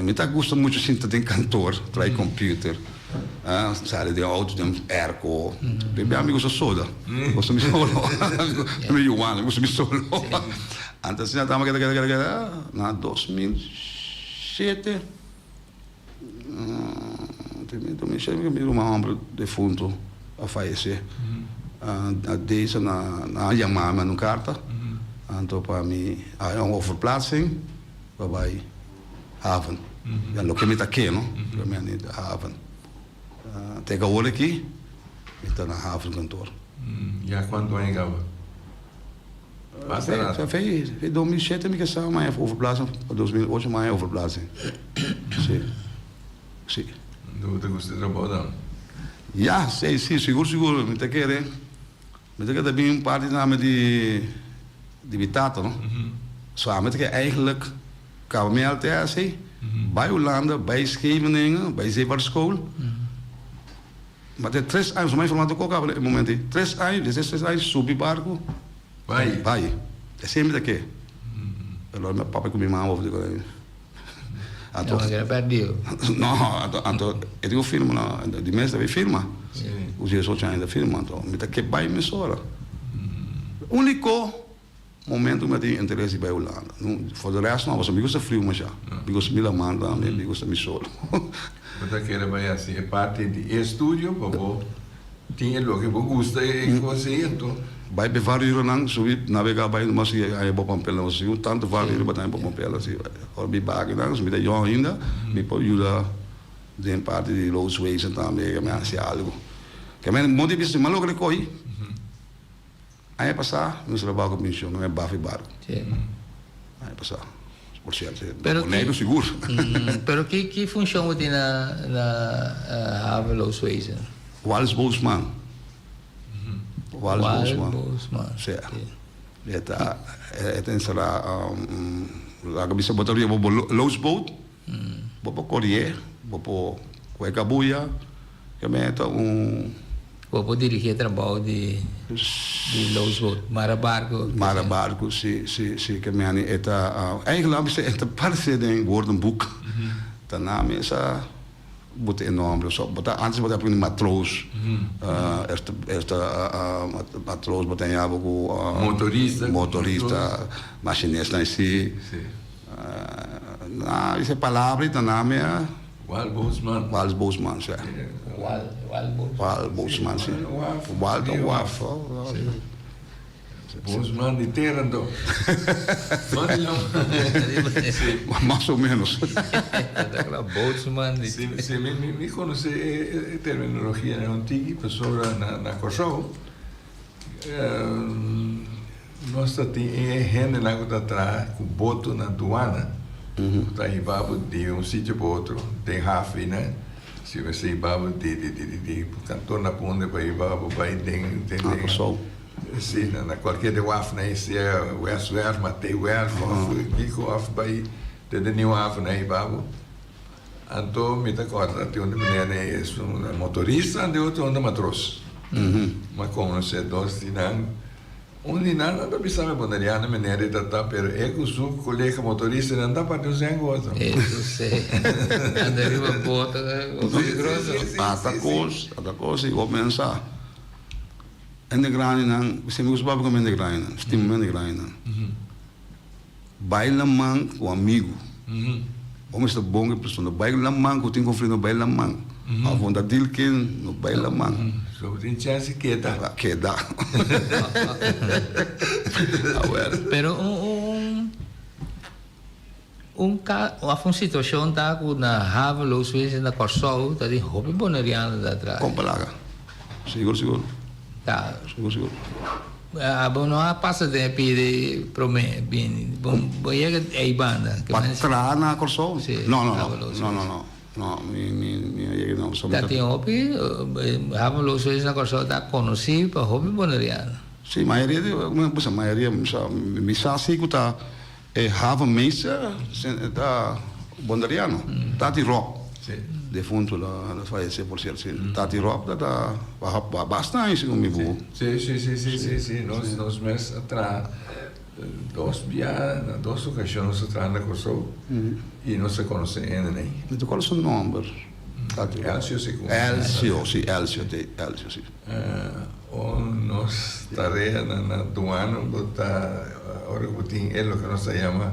me tá gusta muito sinta tem cantor, trai computer. Sabe, de auto, de airco. Bem amigo soda. Gosto me solo. Me João, gosto me solo. Antes já tava na 2007. Me uma homem defunto a falecer. Deze na Yamama no carta. Então para mim há uma overplaatsing waarbij haven. Ja, lo que me tá aqui, não? Para mim niet haven. Tegenwoordig aqui, está na havenkantoor. Ja, quanto é que Já fez 2007 me casar, mas é overplaatsing. 2008 mas é overplaatsing. Sim. Sim. Não te gosta de trabalhar? Ja, sim, seguro. Me tá querendo. Me tá querendo bem parte namen die Vitato, no? Samen met eigenlijk kan me altijd zeggen, bij Hollande, bij Scheveningen, bij Zeevaartschool. Maar de 3 anos, mijn formato ook op het moment, 3 anos, 3 anos, subi barco. Bij. É sempre daqui. Allora meu papai com minha mãe over de Não, era perdido. Então, eu digo filme, de mês deve filmar. Os dias só tinha ainda filma, então, me tá que vai me sora. Único momento que eu tenho interesse bij Hollande. Voor de rest não, was me gusta frio, mas já. Me gusta me lamar também, me gusta me solo. Você quer vai assim, é parte de estúdio, papo. Tinha lo que você gosta e você então. Vai be vários uur lang, zoiets navegar bij de massie, hij op een pelle was zo, tanto vários uur bij op een pelle zie. Or bij baken dan, met de jongen ainda, me po juda, de parte de Los Ways en também, que me hace algo. Que me modi bis malo que coi. Aí passar, nós trabalhamos com pensão, não é bafi barco. Sim. Aí passar. Por certo, Pero boneiro seguro. Pero que função tem na Haveloos Wezen? Wals Bosman. Wals Bosman. Sim. Het is laga bisa botar dia bobo loosboot, bobo Korea, bobo Kuekabuya, que meta Bobo dirigir trabalho de loosboot, Marabarco, sim, que me ani eta eigenlijk bisa eta parse den woordenboek. Daarna is boete enorm, so botar antes botar para matroos, eerste matroos botar ja ook motorista, machinista em si. Na essa palavra daarna me Wals Bosman, sim. Wals Bosman, sim. Wals Bosman de Terando. Mais ou menos. Bosman. Se me conhece a terminologia antiga, pessoa na Kosovo, nós temos gente lá que está atrás com boto na aduana, está arribado de sítio para outro, tem rafi, né? Se você arribado de cantor na ponte para arribado, vai tem sim, na qualquer de waf, né? Se é west, matei west, fico off by de new waf, né? Babo. Então, me tá corta, tem onde menina é um motorista, de outro onde matros. Mas como se dois dinan, onde nada da bisama bonariana menina tá, pero é que o seu colega motorista não dá para dizer gosto. Eu sei. Anda riba bota, grosso. Ata coisa, e começa. En de granen, se me gusta para comer de granen, estima de granen. Baila man com amigo. Como está bom que pessoa baila man com tem conflito baila man. A vonda dilken no baila man. So tem chance que dá. Pero uma situação tá com na Haveloos Wezen na Kosovo, tá de hobby bonariana da atrás. Compalaga. Seguro. Tá. Seguro. Bom, não há passa de pedir promessa, bem, bom, é banda. Patra na Kosovo? Não. Mi não. Tá tem hobby, Haveloos Wezen na Kosovo tá conhecido para hobby bonariano. Sim, maioria misa assim que tá Havenmeester, tá bonariano, tá de rock. Defunto lá faleceu por certo. Tati Rob da bastante comigo. Sim. Nós meses atrás, duas ocasiões atrás na Kosovo e não se conhece ainda nem. Então qual é o seu nome? Elcio, sim. Elcio. Nós tarefa na aduana, agora que tem ele que nós chama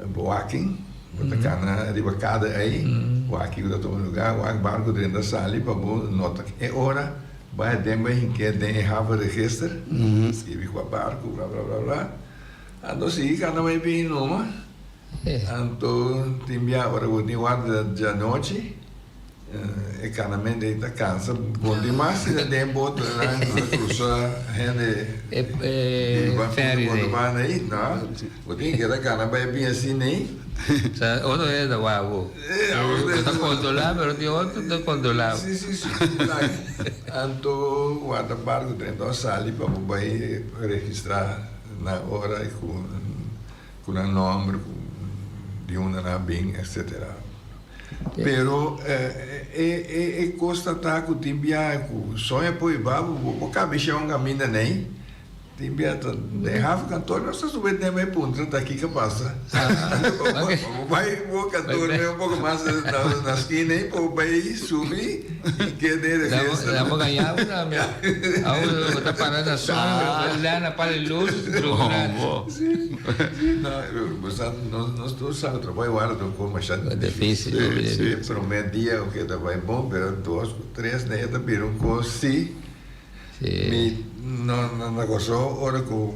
boaking. Bota cana ribacada aí, o aqui que está no lugar, o barco dentro da sala, para nota que é hora, vai demba em que tem have registro, escreve com o barco, blá. Então se cada vai bem numa, então tem minha hora o dia da noite, e cada vez está cansa, bom demais, e tem boto lá, cruzar, gente, férias aí, não, o dia que está cada vai bem assim nem. Uno es de guapo. Está controlado, pero de otro está controlado. Sim. Então, o barco dentro da sala para registrar na hora com o nome de uma na bem, etc. Pero constatar que o timbia sonha por babo, o cabeça um caminho nem. Timbia de Rafa cantor, nós subimos também ponto, tá aqui que passa. Vai o cantor um pouco mais na esquina aí, vai subir e querer registrar. Vamos ganhar uma minha. Agora tá parando a sombra, olhando para a luz, nós todos sabemos trabalho agora do como achando difícil. Primeiro dia o que tá vai bom, pero 2, 3 né tá viram com si. Na Kosovo, ora com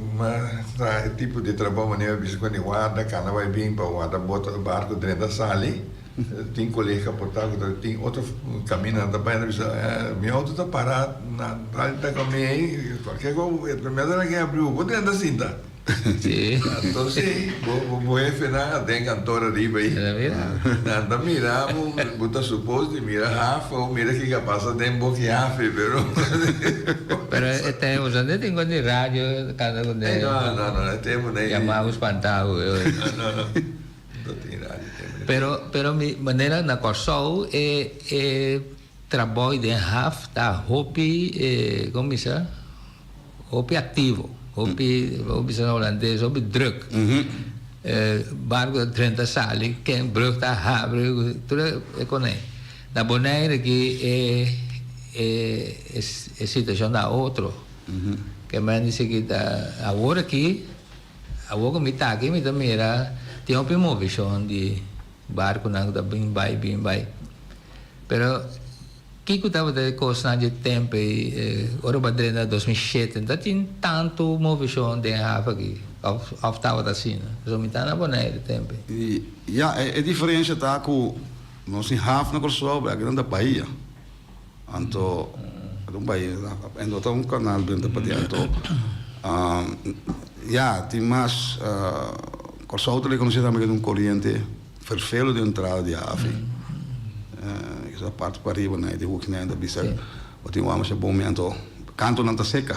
tipo de trabalho maneiro, quando guarda, cana vai bem para guarda bota o barco dentro da sala, tem collega portado, tem outro caminho também, minha auto está parado, na está comigo, qualquer coisa, primeiro que abriu, vou tentar cinta. Sim. Então, sim, vou refinar, tem cantora arriba aí. Nada, mira, você supôs, mira Rafa, ou mira que passa tempo que Rafa, Pero até usando tem quando de rádio, cada quando não, temos nem. Chamava espantado. Não tem rádio. Pero mi maneira na Corsol é trabalho de Rafa, tá hobby, como isso? Hobby ativo. Hobby zijn Hollandees, hobby druk. Barco de 30 sali, quem brug tá rápido, tudo é com ele. Na Bonaire que é situação da outro, que me disse que agora aqui, agora me tá aqui, me também era tem uma promoção de barco não da bem vai. Pero que estava de coisa de tempo ora badrena 2007 não tinha tanto movição de Rafa aqui of estava assim so me tá na Bonaire tempo é diferença tá com nós em Rafa na Corsol a grande Bahia anto um Bahia endo tá canal dentro para dentro tem mais Corsol ele conhece também corrente vervelo de entrada de Rafa essa parte para arriba né de hoek né da bisa o tem uma bom momento canto não tá seca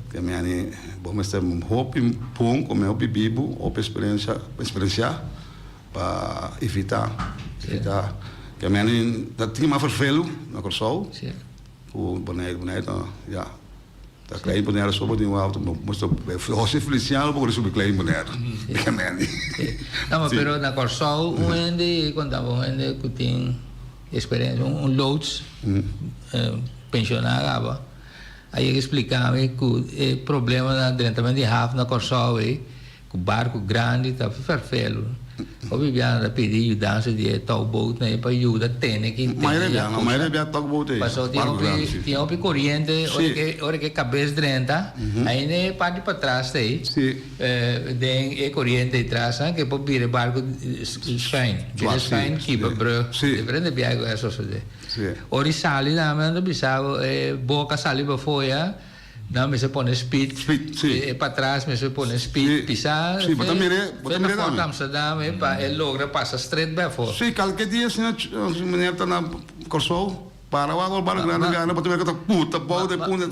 que me ani bom mas tem hope pum como eu bibo ou experiência para evitar que me ani tá tinha mais vervelo na Corsol o boneco já tá klein boneco só pode um auto mas você feliciano por isso klein boneco que me ani não pero na Corsol quando onde que tem experiência loods pensionado aí ele explicava que o problema dentro de Rafa na Corsol que o barco grande está fervelo o viviano pedir ajuda de tugboat né para ajuda tem que mas é tugboat passou tinha uma corrente hora que cabeça dentro aí né parte para trás tem tem corrente atrás que pode vir barco Schwein que para prende viagem essa coisa ora sali lá mas não precisava boca sali para fora não me se põe speed para trás me se põe speed pisar mas também Fort Amsterdam para logra passa straight para fora qualquer dia se menina tá na Corsol para o barco grande para tu ver que tá puta boa de punta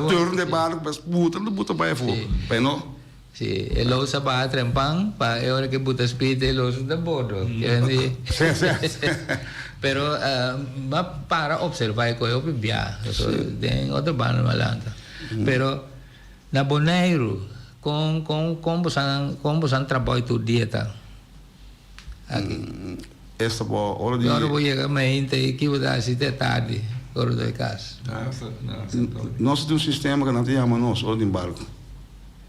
turn de barco mas puta para fora para não Sì, e lo sa ba trempang pa e ora che butta speed e lo da bordo. Pero ma para observar ko eu bia. So den outro bano malanta. Pero na Bonaire com bosan trabalho tu dieta. Esta boa hora de ora vou chegar mente que vou dar se tarde hora de casa. Nós temos um sistema que não tem nós hora de barco.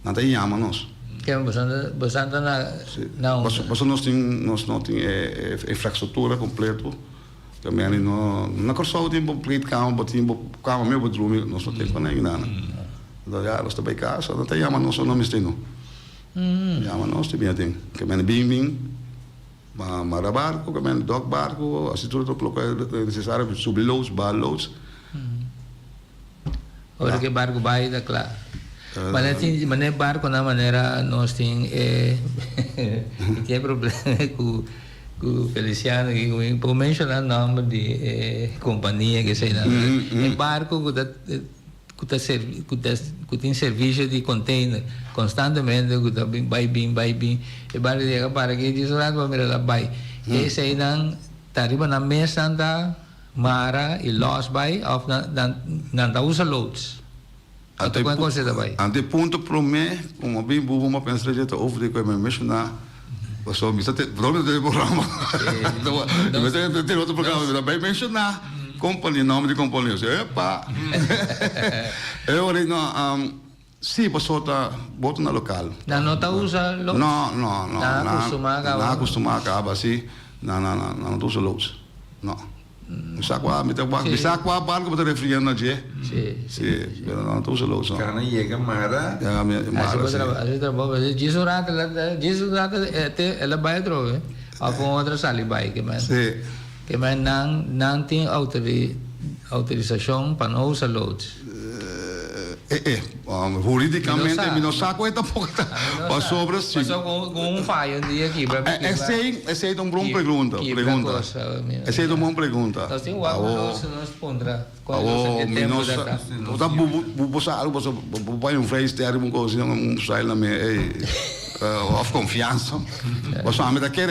Não tem nós. Que é bastante não. Mas nós temos infraestrutura completa. Também na Corsol tem complete cama meu bedroom nós não temos nem nada. Já nós também casa não tem nós não me tem não. Nós tem que men bing mara barco que men dog barco assim tudo é necessário subir loads bar loads. Ora que barco vai da claro. Mas barco na maneira nós tem problema com Feliciano que por mencionar nome de companhia que sei lá barco que tem serviço de container constantemente que vai bem e barco chega para que diz lá para mirar lá vai e sei não tá riba na mesa da mara e lost by of não usa loads ante punto pro me como bem bubo uma pensar já over de que me mencionar só me está problema de programa não tem outro programa bem mencionar companhia nome de companhia epa eu olhei não sim passou tá boto na local não tá usa loads não acostuma acaba assim não usa loads não bisa qua barco para refrigerando na je sim pero não usa loads cara chega mara assim trabalha Jesus rata até ela vai trocar Of outra salibai que mais. Sim. Que mais não tem autorização para não usar loads. Juridicamente, não sabe quanto pouco para sobre assim. Mas só com falho dia aqui para mim. Essa é uma boa pergunta. Essa é uma boa pergunta. Nós temos algo nos pondra. Você vai um freio ter uma coisa sai na minha of confiança. Você me quer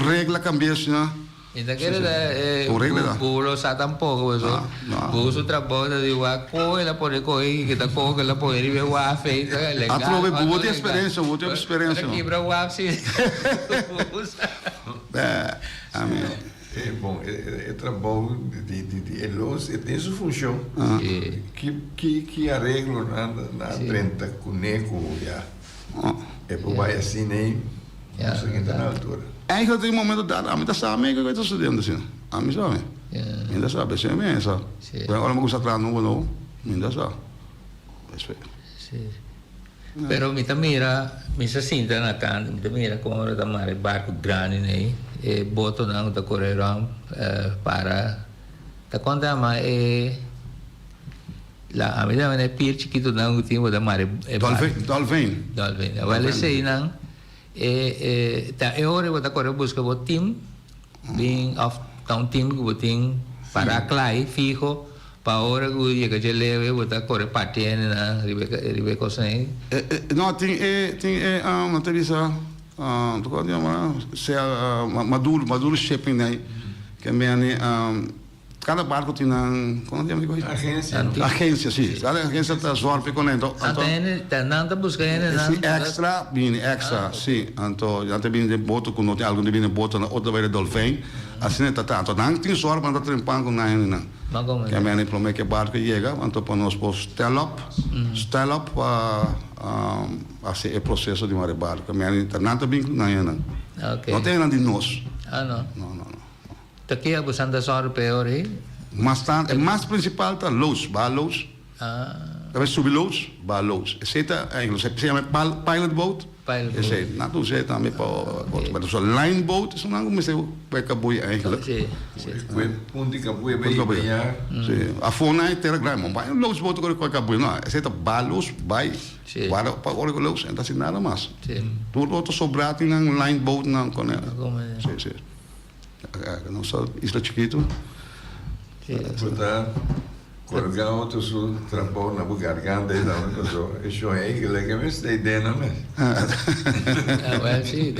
regra cambiar né? Então pulo sa tampoco eso. Puso trabalho de wa ko ela pode correr que tá ko ela pode ir wa feita legal. Atrove boa experiência, boa experiência. Aqui para wa sim. Amém. Bom, trabalho de luz tem sua função. Que arreglo na frente com neco já. Por vai assim nem na seguinte na altura. Eigenlijk tem momento dado, a mim tá sabe que eu estou estudando assim. A mim sabe. Ainda sabe, se é mesmo. Agora me gusta atrás não, ainda sabe. Sim. Pero mi se sinta na canto, mi mira como ora mare barco grande né, e boto na da correram para ta conta ma la a mim é pier chiquito na o tempo da mare Dolphin. Vale sei não ta ora o da correr busca o team being of town team o team para clai fijo para hora que chega de leve o da correr patene na ribe cosa aí não tem uma teresa tu pode chamar se maduro shipping né que é cada barco tem como chama isso agência sim cada agência está zorpe com então nada busca extra sim então já tem de boto com não tem algo de bem boto na outra vez dolphin assim está tanto não tem zorpe para trempar com não que é o problema que barco chega então para nós pôr stell up assim é processo de uma barco que nada bem não tem nada de nós não Aqui a buscando só peor aí. Mas é mais principal tá luz, balos. Também subir luz, balos. Esse tá em se chama pilot boat. Esse não tu sei também para só line boat, isso não começou para cabui eigenlijk. Sim. Punti cabui bem. Sim. A fona é ter grande, mas luz boat agora com cabui não. Esse tá balos, vai. Para agora com luz, então assim nada mais. Sim. Tudo outro sobrado em line boat não com ela. Sim. Não só Isla Chiquito. Portanto, colgar outro sul trampou na garganta e não coisa. Isso é que legal mas tem ideia não é? Sim,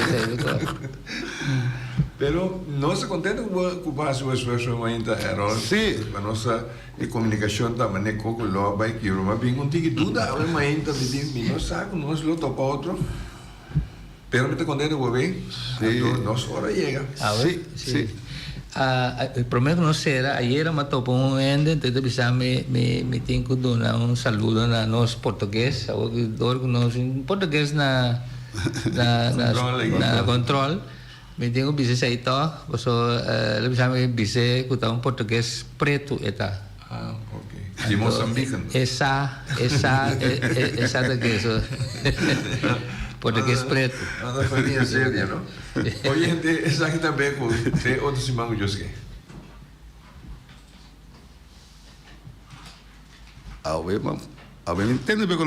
Pero nós contente com o base o esforço ainda era. Sim. A nossa comunicação também com o lobo vai que eu mas bem contigo tudo mas ainda me nós saco nós lo topa outro. Pero me está contento com bem. Nós hora chega. Sim. Prometo não será. Ayer me topou ende, então bisa me tenho que dar saludo na nós português, o que dor nós português na control. Me tenho que bisa sair to, so bisa me bisa que português preto eta. Ok. De Moçambique. Essa daqui so. Português preto. Nada farinha séria, não? Hoje essa aqui também com tem outro simango José. A ver, entende bem